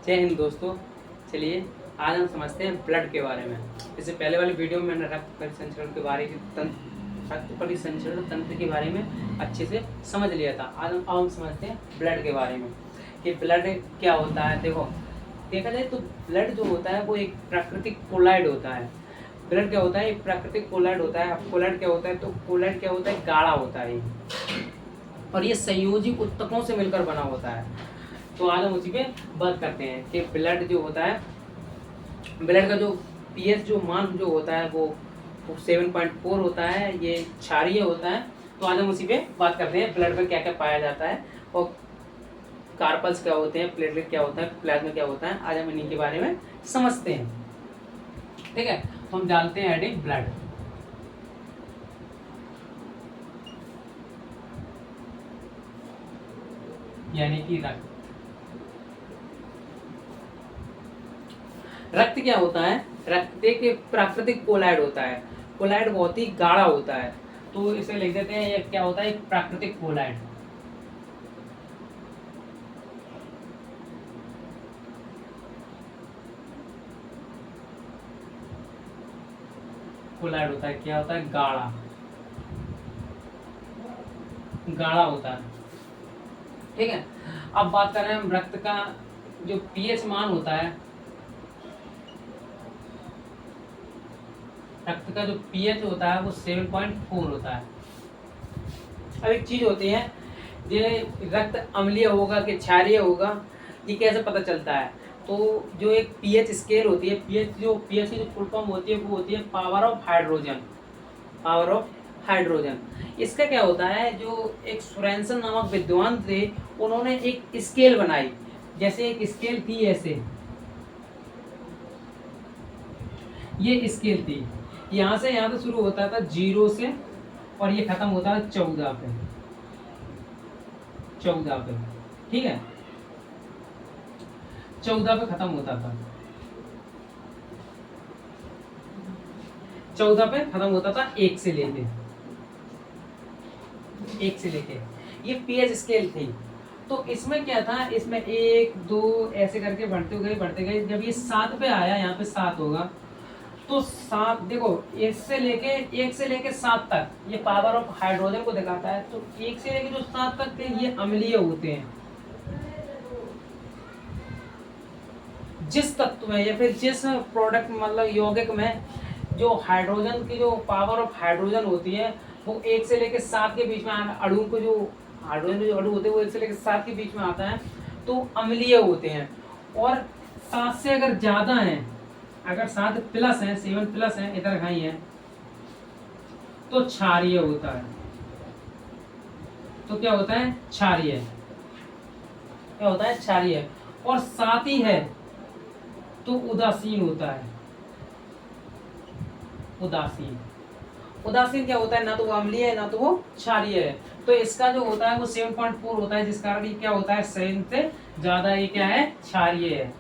जय हिंद दोस्तों। चलिए आज हम समझते हैं ब्लड के बारे में। इससे पहले वाली वीडियो में मैंने रक्त परिसंचरण के बारे रक्त परिसंचरण तंत्र के बारे में अच्छे से समझ लिया था। आज हम समझते हैं ब्लड के बारे में कि ब्लड क्या होता है। देखा जाए तो ब्लड जो होता है वो एक प्राकृतिक कोलाइड होता है। ब्लड क्या होता है? एक प्राकृतिक कोलाइड होता है। अब कोलाइड क्या होता है? तो कोलाइड क्या होता है? गाढ़ा होता है और ये संयोजी ऊतकों से मिलकर बना होता है। तो आज हम उसी पे बात करते हैं कि ब्लड जो होता है, ब्लड का जो पीएच जो मान जो होता है वो 7.4 होता है। ये क्षारीय होता है। तो आज हम उसी पे बात करते हैं ब्लड में क्या क्या पाया जाता है और कार्पल्स क्या होते हैं, प्लेटलेट क्या होता है, प्लाज्मा क्या होता है। आज हम इन्हीं के बारे में समझते हैं। ठीक है, तो हम जानते हैं हेडिंग ब्लड। यानी कि रक्त। रक्त क्या होता है? रक्त एक प्राकृतिक कोलाइड होता है। कोलाइड बहुत ही गाढ़ा होता है, तो इसे लिख देते हैं ये क्या होता है? एक प्राकृतिक कोलाइड। कोलाइड होता है, क्या होता है? गाढ़ा, गाढ़ा होता है। ठीक है, अब बात कर रहे हैं हम रक्त का जो पीएच मान होता है। रक्त का जो पीएच होता है वो 7.4 होता है। अब एक चीज होती है, ये रक्त अम्लीय होगा कि क्षारीय होगा, ये कैसे पता चलता है? तो जो एक पीएच स्केल होती है, पीएच की जो फुल फॉर्म होती है वो होती है power of hydrogen. Power of hydrogen. इसका क्या होता है? जो एक सोरेनसन नामक विद्वान थे, उन्होंने एक स्केल बनाई। जैसे एक स्केल थी ऐसे, ये स्केल थी। यहाँ से शुरू होता था 0 से और ये खत्म होता है 14 पे। 14 पे, ठीक है, 14 पे खत्म होता था। 14 पे खत्म होता था, 1 से लेके ये पीएच स्केल थी। तो इसमें क्या था? इसमें 1 2 ऐसे करके बढ़ते गए। जब ये 7 पे आया, यहाँ पे 7 होगा, तो 7 देखो, 1 से लेके 7 तक ये पावर ऑफ हाइड्रोजन को दिखाता है। तो 1 से लेके जो 7 तक थे ये अम्लीय होते हैं। जिस तत्व में या फिर जिस प्रोडक्ट मतलब यौगिक में जो हाइड्रोजन की जो पावर ऑफ हाइड्रोजन होती है वो 1 से लेके 7 के बीच में अणु को जो हाइड्रोजन के जो अणु होते हैं वो 1 से लेके 7 के बीच में आता है, तो अम्लीय होते हैं। और 7 से अगर ज्यादा है, अगर 7 प्लस है, 7 प्लस है, इधर खाई है, तो क्षारीय होता है। तो क्या होता है? क्षारीय। क्या होता है? क्षारीय। और 7 ही है तो उदासीन होता है। उदासीन क्या होता है? ना तो वो अम्लीय है ना तो वो क्षारीय है। तो इसका जो होता है वो 7.4 होता है, जिस कारण ये क्या होता है? 7 से ज्यादा ये क्या है? क्षारीय है।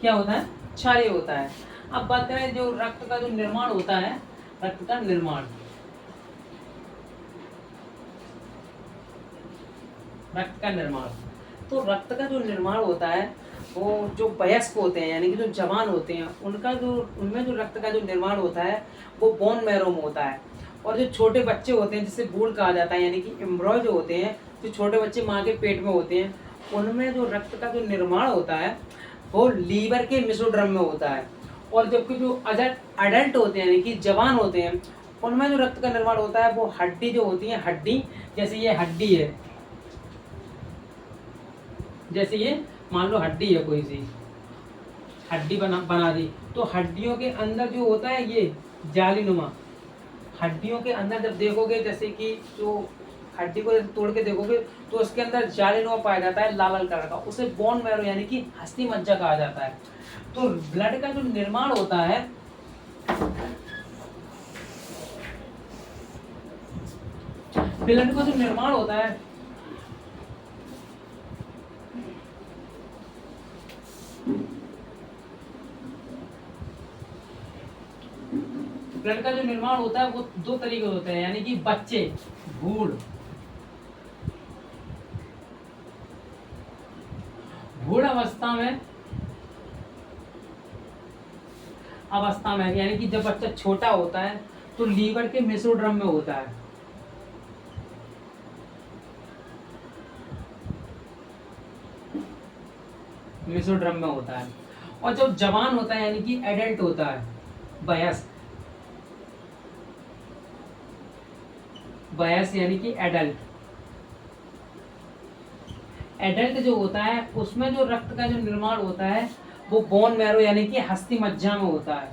क्या होता है? क्षारीय होता है। अब बात करें जो रक्त का जो निर्माण होता है, रक्त का निर्माण, रक्त का निर्माण। तो रक्त का जो निर्माण होता है वो जो वयस्क होते हैं यानी कि जो जवान होते हैं उनमें जो रक्त का जो निर्माण होता है वो बोन मैरो में होता है। और जो छोटे बच्चे होते हैं जिसे बूढ़ कहा जाता है, यानी कि एम्ब्रॉय जो होते हैं, जो छोटे बच्चे माँ के पेट में होते हैं, उनमें जो रक्त का जो निर्माण होता है वो लीवर के मेसोड्रम में होता है। और जबकि जो अडल्ट होते हैं यानी कि जवान होते हैं, उनमें जो रक्त का निर्माण होता है वो हड्डी जो होती है, हड्डी, जैसे ये हड्डी है, जैसे ये मान लो हड्डी है, कोई सी हड्डी बना दी, तो हड्डियों के अंदर जो होता है ये जालीनुमा, हड्डियों के अंदर जब देखोगे, जैसे कि जो हड्डी को तोड़ के देखोगे तो उसके अंदर जालीनुमा पाया जाता है लाल लाल कलर का, उसे बोन मैरो यानी कि हस्ती मज्जा कहा जाता है। तो ब्लड का जो निर्माण होता है, ब्लड का जो निर्माण होता है ब्लड का जो निर्माण होता है वो दो तरीके से होता है, यानी कि बच्चे भ्रूण भ्रूण अवस्था में यानी कि जब बच्चा छोटा होता है तो लीवर के मेसोड्रम में होता है। मेसोड्रम में होता है। और जब जवान होता है यानी कि एडल्ट होता है, वयस्क यानी कि एडल्ट जो होता है उसमें जो रक्त का जो निर्माण होता है वो बोन मैरो यानी कि हस्ती मज्जा में होता है।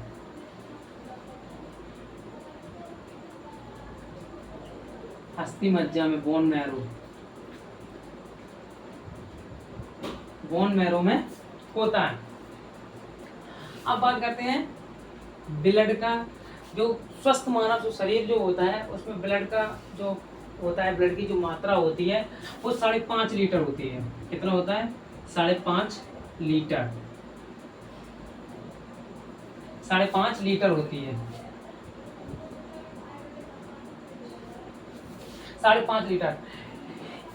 हस्ती मज्जा में बोन मैरो में होता है। अब बात करते हैं ब्लड का। जो स्वस्थ मानव जो शरीर जो होता है उसमें ब्लड का जो होता है, ब्लड की जो मात्रा होती है वो 5.5 लीटर होती है। कितना होता है? 5.5 लीटर। 5.5 लीटर होती है। 5.5 लीटर।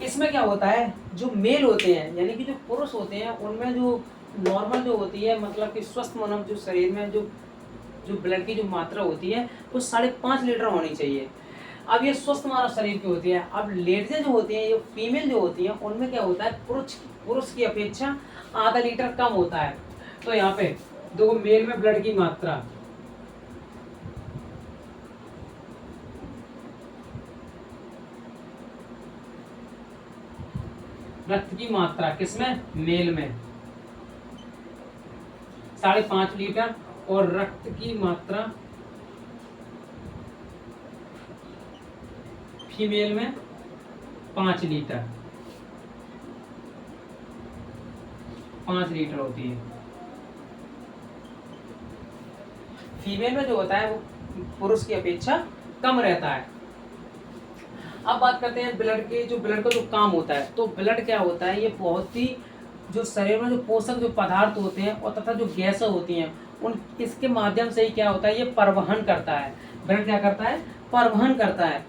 इसमें क्या होता है, जो मेल होते हैं यानी कि जो पुरुष होते हैं उनमें जो नॉर्मल जो होती है, मतलब कि स्वस्थ मानव जो शरीर में जो ब्लड की जो मात्रा होती है वो 5.5 लीटर होनी चाहिए। अब ये स्वस्थ मानव शरीर की होती है। अब लेडीजें जो होती हैं, ये फीमेल जो होती हैं, उनमें क्या होता है, पुरुष की अपेक्षा आधा लीटर कम होता है। तो यहाँ पे देखो मेल में ब्लड की मात्रा, रक्त की मात्रा किसमें? मेल में 5.5 लीटर और रक्त की मात्रा फीमेल में 5 लीटर। 5 लीटर होती है। फीमेल में जो होता है वो पुरुष की अपेक्षा कम रहता है। अब बात करते हैं ब्लड का जो काम होता है। तो ब्लड क्या होता है, ये बहुत ही जो शरीर में जो पोषक जो पदार्थ होते हैं और तथा जो गैसें होती हैं उन इसके माध्यम से ही क्या होता है, ये परिवहन करता है। ब्लड क्या करता है? परिवहन करता है।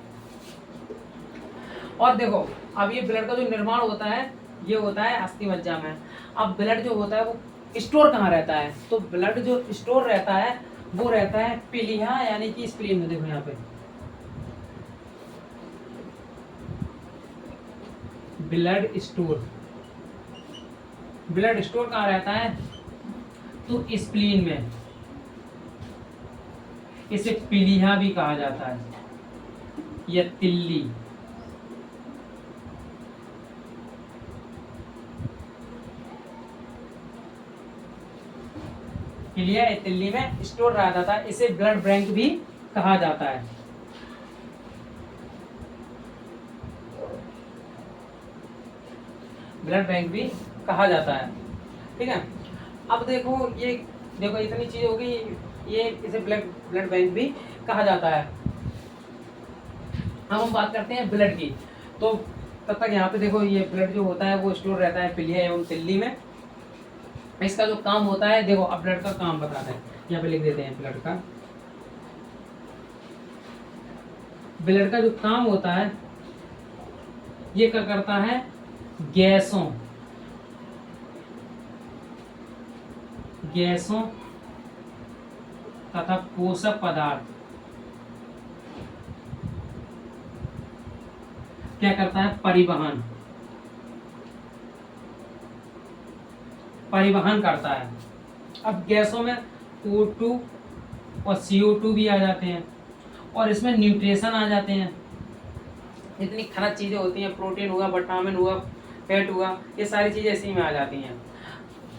और देखो अब ये ब्लड का जो निर्माण होता है ये होता है अस्थि मज्जा में। अब ब्लड जो होता है वो स्टोर कहाँ रहता है? तो ब्लड जो स्टोर रहता है वो रहता है पीलिया यानी कि स्प्लीन में। देखो यहाँ पे ब्लड स्टोर कहाँ रहता है? तो स्प्लीन में। इसे पीलिया भी कहा जाता है या तिल्ली। पीलिया या तिल्ली में स्टोर रहता था। इसे ब्लड बैंक भी कहा जाता है। ब्लड बैंक भी कहा जाता है। ठीक है। अब देखो इतनी चीज होगी, ये इसे ब्लड बैंक भी कहा जाता है। अब हम बात करते हैं ब्लड की। तो तब तक यहाँ पे देखो ये ब्लड जो होता है वो स्टोर रहता है पीलिया एवं तिल्ली में। इसका जो काम होता है, देखो अब ब्लड का काम बताते हैं, यहाँ पे लिख देते हैं ब्लड का जो काम होता है ये क्या करता है? गैसों तथा पोषक पदार्थ क्या करता है? परिवहन करता है। अब गैसों में O2 और CO2 भी आ जाते हैं और इसमें न्यूट्रिशन आ जाते हैं। इतनी खनिज चीजें होती हैं, प्रोटीन हुआ, विटामिन हुआ, फैट हुआ, ये सारी चीजें इसी में आ जाती हैं।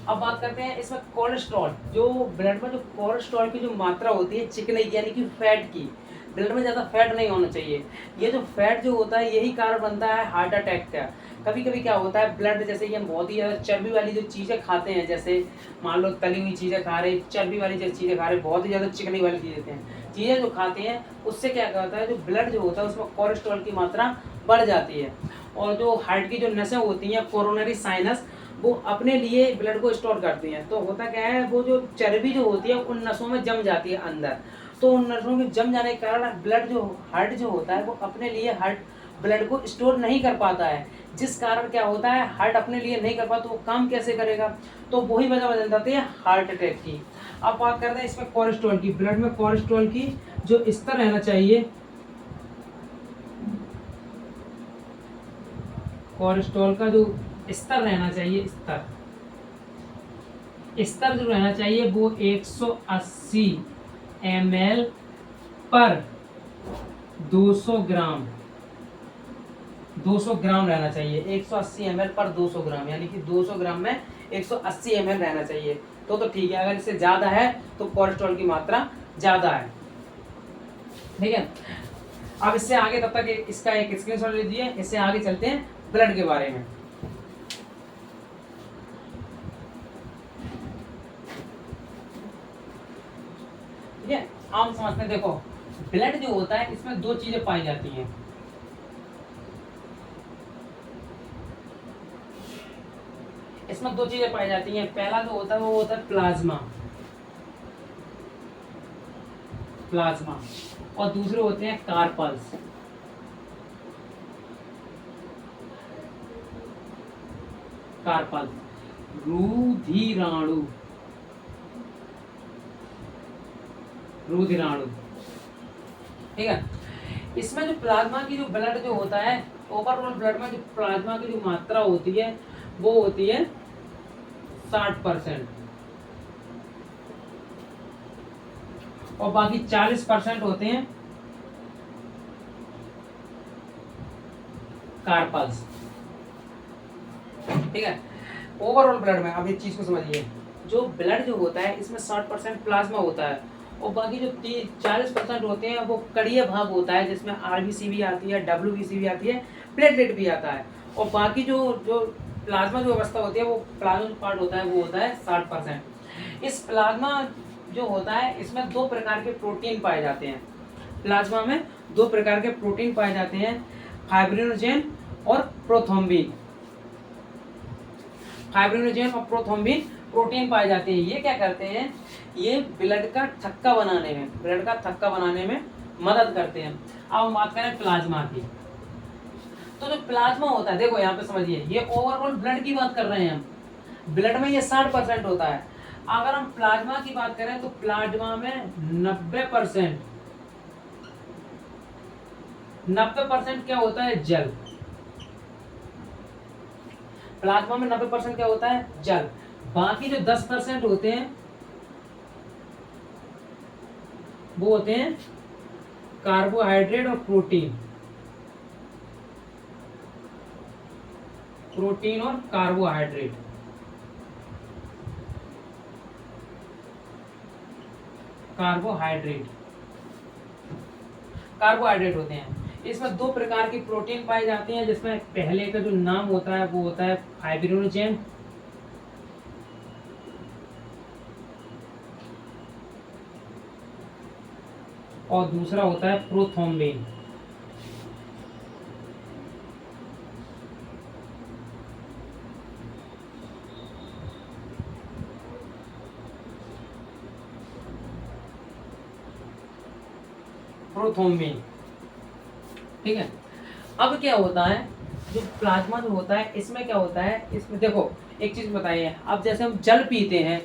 अब बात करते हैं इसमें कोलेस्ट्रॉल। जो ब्लड में जो कोलेस्ट्रॉल की जो मात्रा होती है चिकनाई यानी कि फैट की, ब्लड में ज़्यादा फैट नहीं होना चाहिए। ये जो फैट जो होता है यही कारण बनता है हार्ट अटैक का। कभी कभी क्या होता है ब्लड, जैसे ये बहुत ही ज़्यादा चर्बी वाली जो चीज़ें खाते हैं, जैसे मान लो तली हुई चीज़ें खा रहे, चर्बी वाली जो चीज़ें खा रहे, बहुत ही ज़्यादा चिकनी वाली चीज़ें जो खाते हैं, उससे क्या होता है जो ब्लड जो होता है उसमें कोलेस्ट्रॉल की मात्रा बढ़ जाती है। और जो हार्ट की जो नसें होती हैं, कोरोनरी साइनस, वो अपने लिए ब्लड को स्टोर करती हैं। तो होता क्या है, वो जो चर्बी जो होती है उन नसों में जम जाती है अंदर, तो उन नसों में जम जाने के कारण ब्लड जो हार्ट जो होता है वो अपने लिए हार्ट ब्लड को स्टोर नहीं कर पाता है, जिस कारण क्या होता है हार्ट अपने लिए नहीं कर पाता, तो वो काम कैसे करेगा, तो वही वजह बन जाती है हार्ट अटैक की। अब बात करते हैं इसमें कोलेस्ट्रॉल की। ब्लड में कोलेस्ट्रॉल की जो स्तर रहना चाहिए, कोलेस्ट्रॉल का जो स्तर रहना चाहिए, स्तर जो रहना चाहिए वो 180 ml पर 200 ग्राम 200 ग्राम रहना चाहिए। 180 ml पर 200 ग्राम, यानी कि 200 ग्राम में 180 ml रहना चाहिए, तो ठीक है। अगर इससे ज़्यादा है तो कोलेस्ट्रॉल की मात्रा ज़्यादा है, ठीक है। अब इससे आगे, तब तक इसका एक स्क्रीनशॉट ले लीजिए, इससे आगे चलते हैं ब्लड के बारे में। ठीक है, आम समझते हैं। देखो ब्लड जो होता है इसमें दो चीजें पाई जाती हैं। इसमें दो चीजें पाई जाती हैं। पहला जो होता है वो होता है प्लाज्मा, और दूसरे होते हैं कार्पल्स। रुधिराणु, ठीक है। इसमें जो प्लाज्मा की जो ब्लड जो होता है, ओवरऑल ब्लड में जो प्लाज्मा की जो मात्रा होती है वो होती है 60%, और बाकी 40% होते हैं कार्पल्स, ठीक है। ओवरऑल ब्लड में अब एक चीज को समझिए, जो ब्लड जो होता है इसमें 60% प्लाज्मा होता है, और बाकी जो 40% होते हैं वो कड़िया भाग होता है, जिसमें आरबीसी भी आती है, डब्ल्यूबीसी भी आती है, प्लेटलेट भी आता है, और बाकी जो प्लाज्मा जो अवस्था होती है, वो प्लाज्मा जो पार्ट होता है वो होता है 60%। इस प्लाज्मा जो होता है इसमें दो प्रकार के प्रोटीन पाए जाते हैं। प्लाज्मा में दो प्रकार के प्रोटीन पाए जाते हैं, फाइब्रिनोजेन और प्रोथ्रोम्बिन। फाइब्रिनोजेन और प्रोथ्रोम्बिन प्रोटीन पाए जाते हैं। ये क्या करते हैं, ये ब्लड का थक्का बनाने में मदद करते हैं। अब हम बात करें प्लाज्मा की, तो जो प्लाज्मा होता है, देखो यहाँ पे समझिए, ये ओवरऑल ब्लड की बात कर रहे हैं हम। ब्लड में ये 60% होता है। अगर हम प्लाज्मा की बात करें तो प्लाज्मा में 90% क्या होता है, जल। प्लाज्मा में 90% क्या होता है, जल। बाकी जो 10% होते हैं वो होते हैं कार्बोहाइड्रेट और प्रोटीन और कार्बोहाइड्रेट। कार्बोहाइड्रेट होते हैं। इसमें दो प्रकार की प्रोटीन पाई जाती हैं, जिसमें पहले का जो नाम होता है वो होता है फाइब्रिनोजेन, और दूसरा होता है प्रोथ्रोम्बिन। ठीक है। अब क्या होता है, जो प्लाज्मा जो होता है इसमें क्या होता है, इसमें देखो एक चीज बताइए, अब जैसे हम जल पीते हैं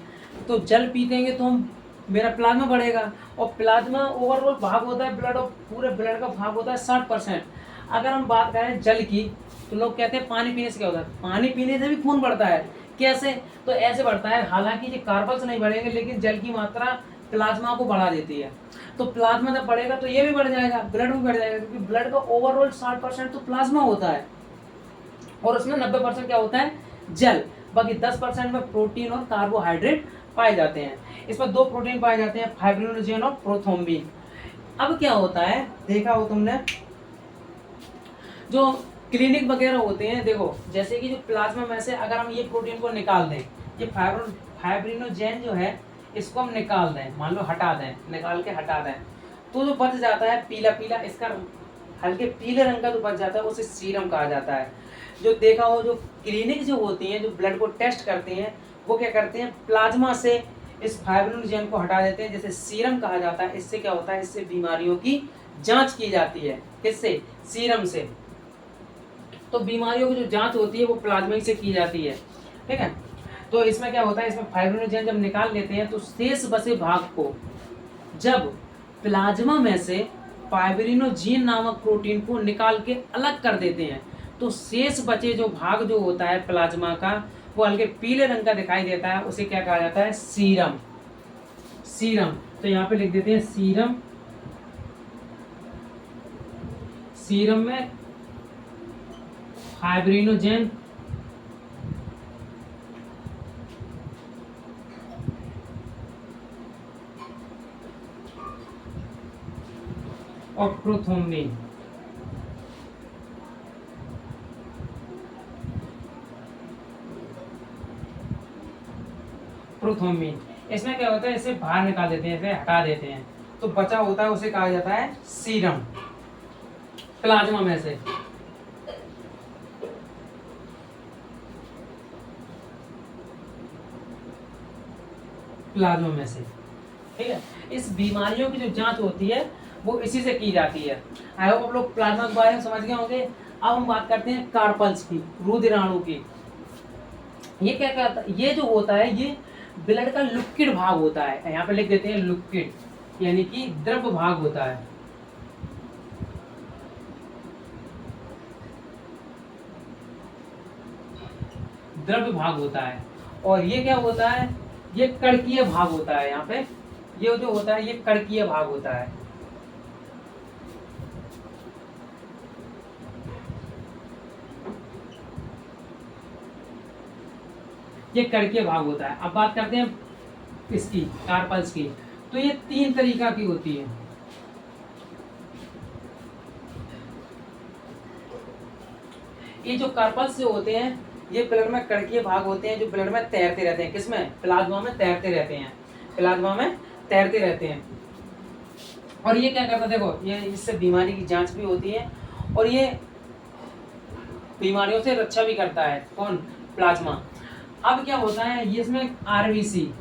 तो जल पीतेंगे तो हम मेरा प्लाज्मा बढ़ेगा, और प्लाज्मा ओवरऑल भाग होता है ब्लड, और पूरे ब्लड का भाग होता है 60%। अगर हम बात करें जल की, तो लोग कहते हैं पानी पीने से क्या होता है, पानी पीने से भी खून बढ़ता है। कैसे, तो ऐसे बढ़ता है, हालांकि ये कार्बल्स नहीं बढ़ेंगे, लेकिन जल की मात्रा प्लाज्मा को बढ़ा देती है। तो प्लाज्मा जब बढ़ेगा तो ये भी बढ़ जाएगा, ब्लड भी बढ़ जाएगा, क्योंकि ब्लड का ओवरऑल 60% तो प्लाज्मा होता है, और उसमें 90% क्या होता है, जल। बाकी 10% में प्रोटीन और कार्बोहाइड्रेट पाए जाते हैं। इसमें दो प्रोटीन पाए जाते हैं, फाइब्रिनोजेन और प्रोथ्रोम्बिन। अब क्या होता है, देखा हो तुमने, जो क्लिनिक वगैरह होते हैं, देखो जैसे कि जो प्लाज्मा में से अगर हम ये प्रोटीन को निकाल दें, ये फाइब्रिनोजेन जो है इसको हम निकाल दें, मान लो हटा दें, निकाल के हटा दें, तो जो बच जाता है पीला पीला, इसका हल्के पीले रंग का जो बच जाता है उसे सीरम कहा जाता है। जो देखा हो, जो क्लिनिक जो होती हैं, जो ब्लड को टेस्ट करते हैं, वो क्या करते हैं, प्लाज्मा से इस फाइब्रिनोजेन को हटा देते हैं, जैसे सीरम कहा जाता है। इससे क्या होता है, इससे बीमारियों की जांच की जाती है। किससे? सीरम से। तो बीमारियों की जो जांच होती है वो प्लाज्मा से की जाती है, ठीक है। तो इसमें क्या होता है, इसमें फाइब्रिनोजेन जब निकाल लेते हैं तो शेष बचे भाग को जब प्लाज्मा में से फाइब्रिनोजेन नामक प्रोटीन को निकाल के अलग कर देते हैं, तो शेष बचे जो भाग जो होता है प्लाज्मा का, वो हल्के पीले रंग का दिखाई देता है। उसे क्या कहा जाता है? सीरम। सीरम। तो यहाँ पे लिख देते हैं सीरम। सीरम में फाइब्रिनोजेन और प्रोथ्रोम्बिन। प्रोथ्रोम्बिन इसमें क्या होता है, इसे बाहर निकाल देते हैं, इसे हटा देते हैं, तो बचा होता है उसे कहा जाता है सीरम, प्लाज्मा में से। प्लाज्मा में से, ठीक है। इस बीमारियों की जो जांच होती है वो इसी से की जाती है। आई होप आप लोग प्लाज्मा के बारे में समझ गए होंगे। अब हम बात करते हैं कार्पल्स की, रुधिराणु की। ये क्या कहता है, ये जो होता है ये ब्लड का लिक्विड भाग होता है। यहाँ पे लिख देते हैं लिक्विड, यानी कि द्रव भाग होता है। द्रव्य भाग होता है। और ये क्या होता है, ये कणकीय भाग होता है। यहाँ पे ये जो होता है ये कणकीय भाग होता है। ये कणकीय भाग होता है। अब बात करते हैं इसकी, कार्पल्स की। तो ये 3 तरीका की होती है। ये जो कार्पल्स जो होते हैं ये ब्लड में कणकीय भाग होते हैं, जो ब्लड में तैरते रहते हैं। किसमें? प्लाज्मा में तैरते रहते हैं। प्लाज्मा में तैरते रहते हैं। और ये क्या करता है, देखो ये इससे बीमारी की जांच भी होती है और ये बीमारियों से रक्षा भी करता है। कौन? प्लाज्मा। अब क्या होता है, ये इसमें आरबीसी,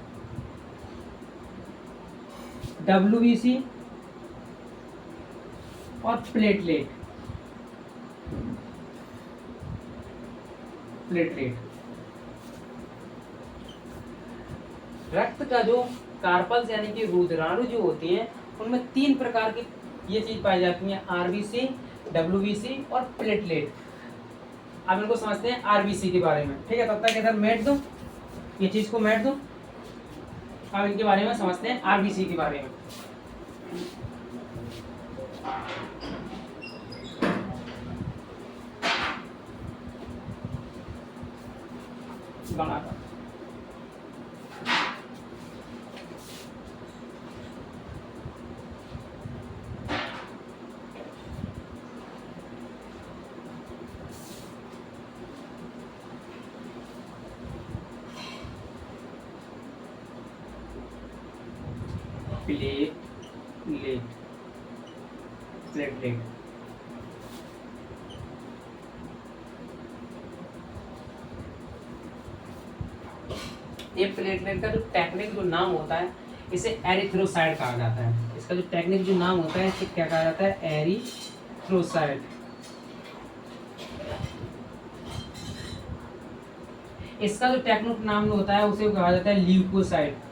डब्ल्यूबीसी और प्लेटलेट। रक्त का जो कार्पल्स यानी कि रुधिराणु जो होती हैं उनमें 3 प्रकार की ये चीज पाई जाती है, आरबीसी, डब्ल्यूबीसी और प्लेटलेट। अब इनको समझते हैं आरबीसी के बारे में, ठीक है। तब तक इधर मेट दूं, ये चीज को मेट दूं। अब इनके बारे में समझते हैं, आरबीसी के बारे में। बनाकर प्लेटलेट। ये प्लेटलेट का जो टेक्निक जो नाम होता है इसे एरिथ्रोसाइट कहा जाता है। इसका जो टेक्निक जो नाम होता है इसे क्या कहा जाता है? एरिथ्रोसाइट। इसका जो टेक्निक नाम होता है उसे कहा जाता है ल्यूकोसाइट।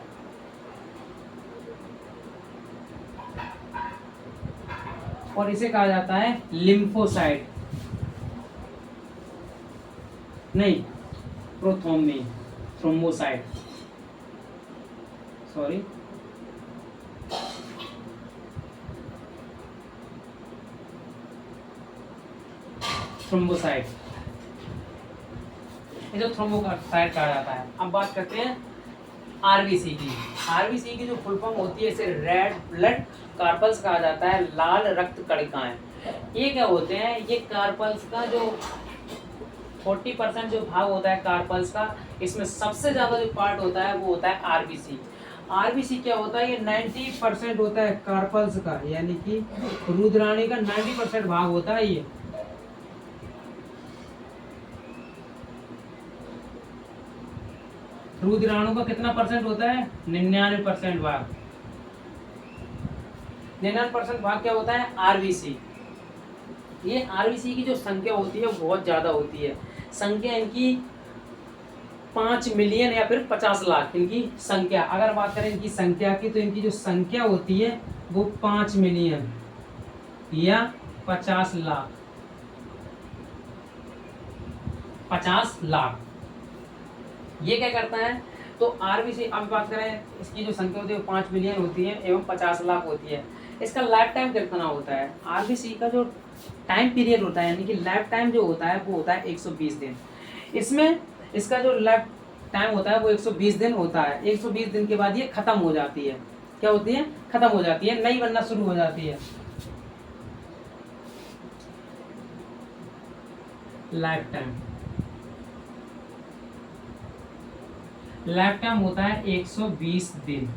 और इसे कहा जाता है लिम्फोसाइट, नहीं प्रोथ्रोम्बिन, थ्रोम्बोसाइट, सॉरी थ्रोम्बोसाइट, ये जो थ्रोम्बोसाइट कहा जाता है। अब बात करते हैं आरबीसी की। आरबीसी की जो फुल फॉर्म होती है इसे रेड ब्लड कार्पल्स कहा जाता है, लाल रक्त कणिकाएं। ये क्या होते हैं, ये कार्पल्स का जो 40% जो भाग होता है कार्पल्स का, इसमें सबसे ज्यादा जो पार्ट होता है वो होता है आरबीसी। आरबीसी क्या होता है, ये 90% होता है कार्पल्स का, यानी कि रुधिराणु का 90% भाग होता है ये। रुधिराणु का कितना परसेंट होता है? 99% भाग। 99% भाग क्या होता है? आरबीसी। ये आरबीसी की जो संख्या होती है वो बहुत ज्यादा होती है। संख्या इनकी 5 मिलियन या फिर 50 लाख इनकी संख्या। अगर बात करें इनकी संख्या की तो इनकी जो संख्या होती है वो 5 मिलियन या 50 लाख। 50 लाख ये क्या करता है? तो आरबीसी, अब बात करें इसकी जो संख्या होती है वो 5 मिलियन होती है एवं 50 लाख होती है। इसका लाइफ टाइम कितना होता है? आरबीसी का जो टाइम पीरियड होता है यानी कि लाइफ टाइम जो होता है वो होता है 120 दिन। इसमें इसका जो लाइफ टाइम होता है वो 120 दिन होता है। 120 दिन के बाद ये खत्म हो जाती है। क्या होती है? खत्म हो जाती है, नई बनना शुरू हो जाती है। लाइफ टाइम, लाइफ टाइम होता है 120 दिन,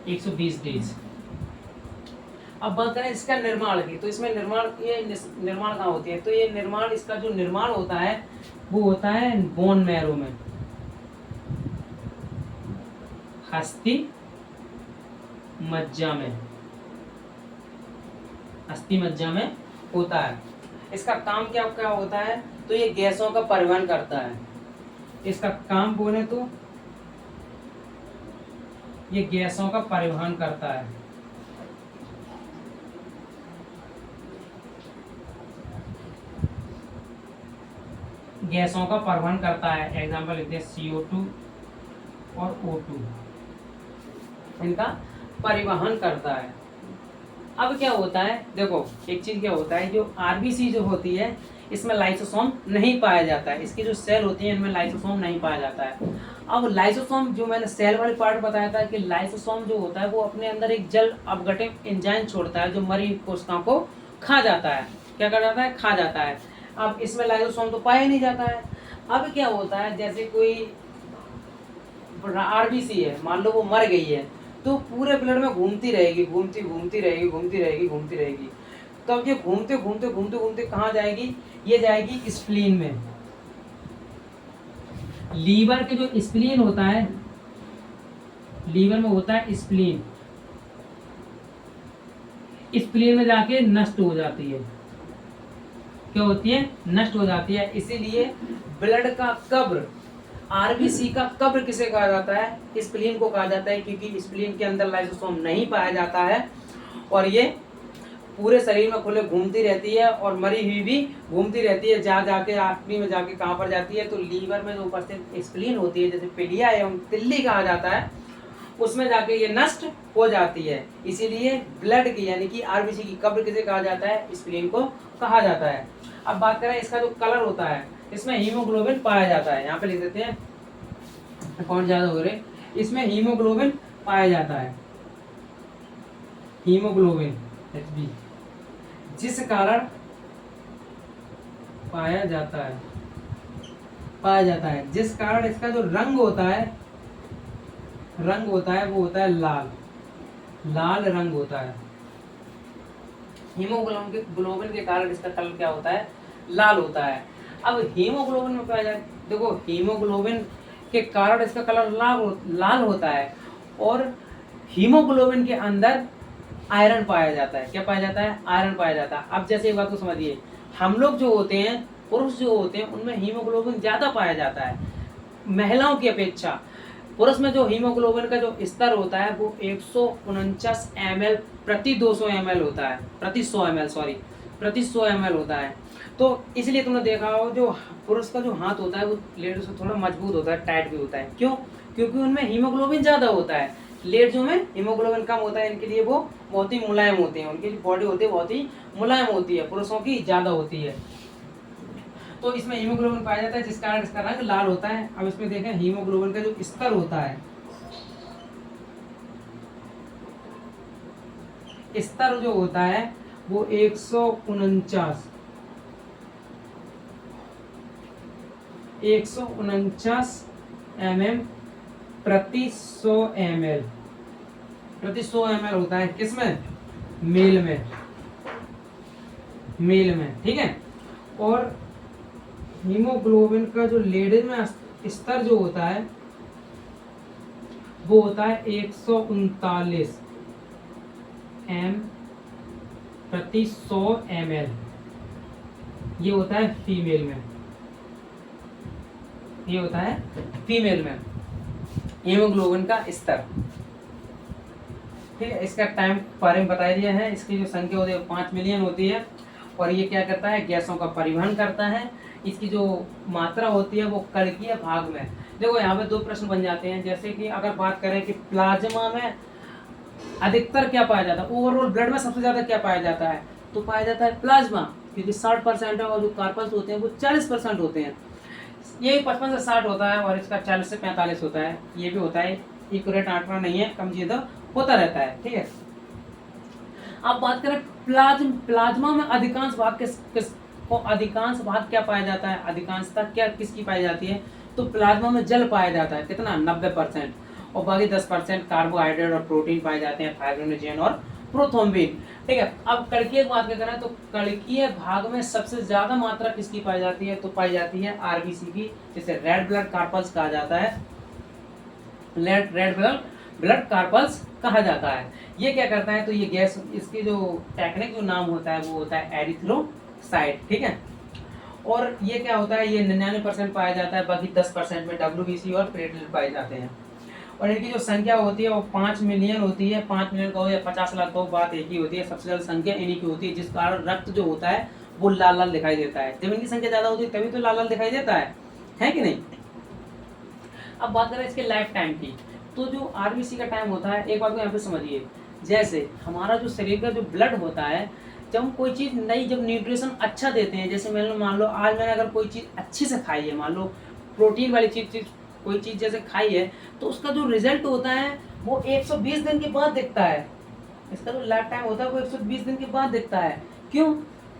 120 डेज। अब बात करें इसका निर्माण की, तो इसमें निर्माण, ये निर्माण कहाँ होती है? तो ये निर्माण, इसका जो निर्माण होता है वो होता है बोन मैरो में, अस्थि मज्जा में, अस्थि मज्जा में होता है। इसका काम क्या क्या होता है? तो ये गैसों का परिवहन करता है। इसका काम बोले तो ये गैसों का परिवहन करता है। गैसों का परिवहन करता है। एग्जाम्पल लिखते हैं CO2 और O2, इनका परिवहन करता है। अब क्या होता है? देखो एक चीज क्या होता है, जो आरबीसी जो होती है इसमें लाइसोसोम नहीं पाया जाता है। इसकी जो सेल होती है इनमें लाइसोसोम नहीं पाया जाता है। अब लाइसोसोम, जो मैंने सेल वाले पार्ट बताया था कि लाइसोसोम जो होता है वो अपने अंदर एक जल अपघटन एंजाइम छोड़ता है जो मरी कोशिकाओं को खा जाता है। क्या कर जाता है? खा जाता है। अब इसमें लाइसोसोम तो पाया ही नहीं जाता है। अब क्या होता है, जैसे कोई आरबीसी है, मान लो वो मर गई है, तो पूरे ब्लड में घूमती रहेगी, घूमती घूमती रहेगी, घूमती रहेगी, घूमती रहेगी। तो अब ये घूमते घूमते घूमते घूमते कहाँ जाएगी? ये जाएगी स्प्लीन में। लीवर के जो स्प्लीन होता है, लीवर में होता है स्प्लीन, स्प्लीन में जाके नष्ट हो जाती है। क्या होती है? नष्ट हो जाती है। इसीलिए ब्लड का कब्र, आरबीसी का कब्र किसे कहा जाता है? स्प्लीन को कहा जाता है, क्योंकि स्प्लीन के अंदर लाइसोसोम नहीं पाया जाता है और ये पूरे शरीर में खुले घूमती रहती है और मरी हुई भी घूमती रहती है। जा जाके आखिरी में जाके कहाँ पर जाती है? तो लीवर में जो उपस्थित स्प्लीन होती है, जैसे पिलिया एवं तिल्ली कहा जाता है, उसमें जाके ये नष्ट हो जाती है। इसीलिए ब्लड की यानी कि आरबीसी की कब्र किसे कहा जाता है? स्प्लीन को कहा जाता है। अब बात करें इसका जो कलर होता है, इसमें हीमोग्लोबिन पाया जाता है। यहाँ पे लिख देते हैं, कौन ज्यादा हो रहे, इसमें हीमोग्लोबिन पाया जाता है, हीमोग्लोबिन HB, जिस कारण पाया जाता है, जिस कारण इसका जो रंग होता है वो होता है लाल, लाल रंग होता है। हीमोग्लोबिन के कारण इसका कलर क्या होता है? लाल होता है। अब हीमोग्लोबिन में पाया जाए, देखो हीमोग्लोबिन के कारण इसका कलर लाल होता है और हीमोग्लोबिन के अंदर आयरन पाया जाता है। क्या पाया जाता है? आयरन पाया जाता है। अब जैसे एक बात को समझिए, हम लोग जो होते हैं, पुरुष जो होते हैं, उनमें हीमोग्लोबिन ज्यादा पाया जाता है महिलाओं की अपेक्षा। पुरुष में जो हीमोग्लोबिन का जो स्तर होता है वो 149 ml प्रति 200 ml होता है, प्रति 100 ml होता है। तो इसलिए तुमने देखा हो, जो पुरुष का जो हाथ होता है वो लेडीज से थोड़ा मजबूत होता है, टाइट भी होता है। क्यों? क्योंकि उनमें हीमोग्लोबिन ज्यादा होता है। लेडीजों में हीमोग्लोबिन कम होता है, इनके लिए वो बहुत ही मुलायम होते हैं, उनकी जो बॉडी होती है बहुत ही मुलायम होती है, पुरुषों की ज्यादा होती है। तो इसमें हीमोग्लोबिन पाया जाता है जिस कारण इसका रंग लाल होता है। अब इसमें देखें हीमोग्लोबिन का जो स्तर होता है, स्तर जो होता है वो 149 mm प्रति 100 ml होता है। किसमें? मेल में, ठीक है। और हीमोग्लोबिन का जो लेडीज में स्तर जो होता है वो होता है 139 एम प्रति 100 ml। ये होता है फीमेल में, ये होता है फीमेल में हीमोग्लोबिन का स्तर। ठीक है, इसका टाइम बारे में बता दिया है। इसकी जो संख्या होती है 5 मिलियन होती है और ये क्या करता है, गैसों का परिवहन करता है। इसकी जो मात्रा होती है वो कणकीय भाग में। देखो यहाँ पे दो प्रश्न बन जाते हैं, जैसे कि अगर बात करें कि प्लाज्मा में अधिकतर क्या पाया जाता है, ओवरऑल ब्लड में सबसे ज्यादा क्या पाया जाता है, तो पाया जाता है प्लाज्मा, क्योंकि 60% है और जो कार्पल्स होते हैं वो 40% होते हैं। ये 55 से 60 होता है और इसका 40 से 45 होता है। ये भी होता है, एक्यूरेट आंकड़ा नहीं है, कम ज्यादा होता रहता है। ठीक है, अब बात करें प्लाज्मा में अधिकांश भाग क्या पाया जाता है, अधिकांशता क्या किसकी पाई जाती है, तो प्लाज्मा में जल पाया जाता है, कितना 90%, और बाकी 10% कार्बोहाइड्रेट और प्रोटीन पाए जाते हैं, फाइब्रोनोजेन और प्रोथ्रोम्बिन। ठीक है, अब कणकीय बात करें तो कणकीय भाग में सबसे ज्यादा मात्रा किसकी पाई जाती है, तो पाई जाती है आरबीसी की, जिसे रेड ब्लड कार्पल्स कहा जाता है, रेड ब्लड कार्पल्स कहा जाता है। ये क्या करता है, तो ये गैस, इसके जो टेक्निक जो नाम होता है वो होता है एरिथ्रोसाइट। ठीक है, और ये क्या होता है, ये 99% पाया जाता है, बाकी 10% में डब्ल्यूबीसी और प्लेटलेट पाए जाते हैं। और इनकी जो संख्या होती है वो 5 मिलियन होती है, 5 मिलियन कहो या 50 लाख कहो, बात एक ही होती है। सबसे ज्यादा संख्या इन्हीं की होती है, जिस कारण रक्त जो होता है वो लाल लाल दिखाई देता है। जब इनकी संख्या ज्यादा होती है तभी तो लाल लाल दिखाई देता है कि नहीं। अब बात करें इसके लाइफ टाइम की, तो जो आरबीसी का टाइम होता है, एक बात को यहाँ पे समझिए, जैसे हमारा जो शरीर का जो ब्लड होता है, जब हम कोई चीज़ नई, जब न्यूट्रिशन अच्छा देते हैं, जैसे मान लो आज मैंने अगर कोई चीज़ अच्छी से खाई है, मान लो प्रोटीन वाली चीज़ कोई चीज़ जैसे खाई है, तो उसका जो रिजल्ट होता है वो 120 दिन के बाद दिखता है। इसका जो लाइफ टाइम होता है वो 120 दिन के बाद दिखता है। क्यों?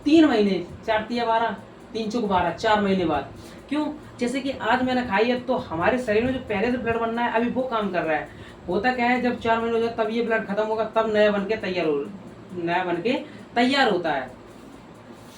3 महीने, 4 तिया 12, 3 चौक 12, 4 महीने बाद। क्यों? जैसे कि आज मैंने खाई है तो हमारे शरीर में जो पहले से ब्लड बनना है अभी वो काम कर रहा है। होता क्या है, जब 4 महीने हो जाए तब ये ब्लड खत्म होगा, तब नया बन के तैयार होता है।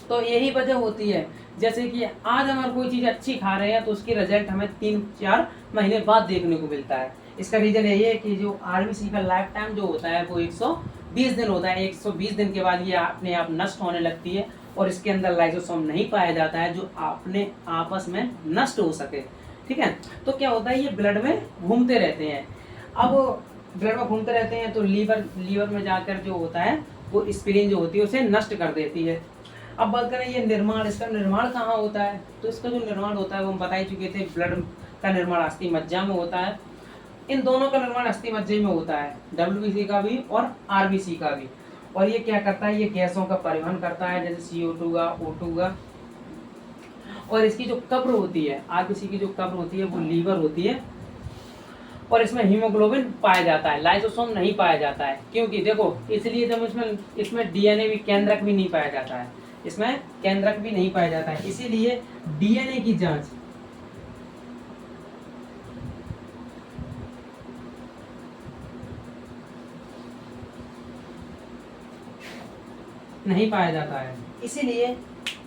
तो यही वजह होती है, जैसे कि आज हमारे कोई चीज़ अच्छी खा रहे हैं तो उसकी रिजल्ट हमें 3-4 महीने बाद देखने को मिलता है। इसका रीजन यही है कि जो आरबीसी का लाइफ टाइम जो होता है वो 120 दिन होता है। 120 दिन के बाद ये अपने आप नष्ट होने लगती है और इसके अंदर लाइसोसोम नहीं पाया जाता है जो अपने आपस में नष्ट हो सके। ठीक है, तो क्या होता है, ये ब्लड में घूमते रहते हैं। अब ब्लड में घूमते रहते हैं तो लीवर में जाकर जो होता है वो एस्पिरिन जो होती है उसे नष्ट कर देती है। अब बात करें ये निर्माण, इसका निर्माण कहाँ होता है, तो इसका जो निर्माण होता है वो हम बता ही चुके थे, ब्लड का निर्माण अस्थि मज्जा में होता है। इन दोनों का निर्माण अस्थि मज्जे में होता है, डब्ल्यूबीसी का भी और आरबीसी का भी। और ये क्या करता है, ये गैसों का परिवहन करता है, जैसे CO2 का, O2 का। और इसकी जो कब्र होती है, आरबीसी की जो कब्र होती है वो लीवर होती है और इसमें हीमोग्लोबिन पाया जाता है, लाइसोसोम नहीं पाया जाता है। क्योंकि देखो, इसलिए जब इसमें डीएनए भी, केंद्रक भी नहीं पाया जाता है, इसमें केंद्रक भी नहीं पाया जाता है, इसीलिए डीएनए की जांच नहीं पाया जाता है। इसीलिए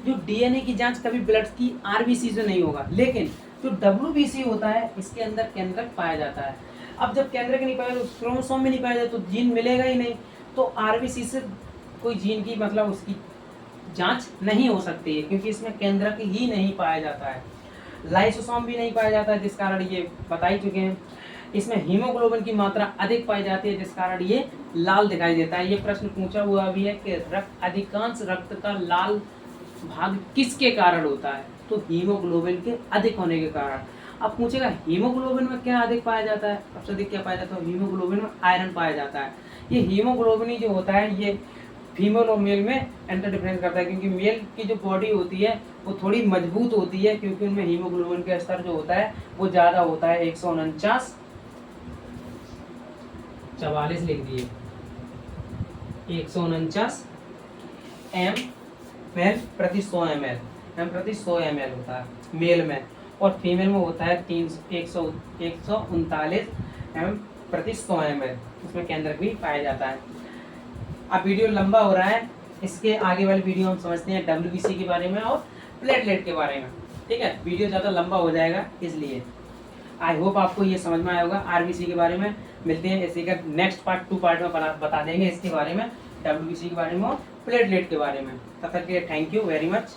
जो डीएनए की जांच कभी ब्लड की आरबीसी से नहीं होगा, लेकिन जो डब्ल्यूबीसी होता है इसके अंदर केंद्रक पाया जाता है। अब जब केंद्रक नहीं पाया तो क्रोमोसोम में नहीं पाया जाता तो जीन मिलेगा ही नहीं, तो आरबीसी से कोई जीन की मतलब उसकी जांच नहीं हो सकती है, क्योंकि इसमें केंद्रक ही नहीं पाया जाता है, लाइसोसोम भी नहीं पाया जाता है, जिस कारण ये बता ही चुके हैं। इसमें हीमोग्लोबिन की मात्रा अधिक पाई जाती है, जिस कारण ये लाल दिखाई देता है। ये प्रश्न पूछा हुआ भी है कि अधिकांश रक्त का लाल भाग किसके कारण होता है, तो हीमोग्लोबिन के अधिक होने के कारण। अब पूछेगा हीमोग्लोबिन में क्या अधिक पाया जाता है, सबसे अधिक क्या पाया जाता है, हीमोग्लोबिन में आयरन पाया जाता है। ये हीमोग्लोबिन जो होता है ये फीमेल और मेल में एंटर डिफरेंस करता है, क्योंकि मेल की जो बॉडी होती है वो थोड़ी मजबूत होती है, क्योंकि उनमें हीमोग्लोबिन का स्तर जो होता है वो ज़्यादा होता है। 149 44 लिख दिए, 149 एम प्रति 100 ml होता है मेल में, और फीमेल में होता है 139 एम प्रति 100 ml। उसमें केंद्रक भी पाया जाता है। अब वीडियो लंबा हो रहा है, इसके आगे वाली वीडियो हम समझते हैं डब्ल्यूबीसी के बारे में और प्लेटलेट के बारे में। ठीक है, वीडियो ज़्यादा लंबा हो जाएगा इसलिए। आई होप आपको ये समझ में आया होगा आरबीसी के बारे में। मिलते हैं इसी का नेक्स्ट पार्ट 2 पार्ट में बता देंगे इसके बारे में, डब्ल्यूबीसी के बारे में और प्लेटलेट के बारे में। तब तक के लिए थैंक यू वेरी मच।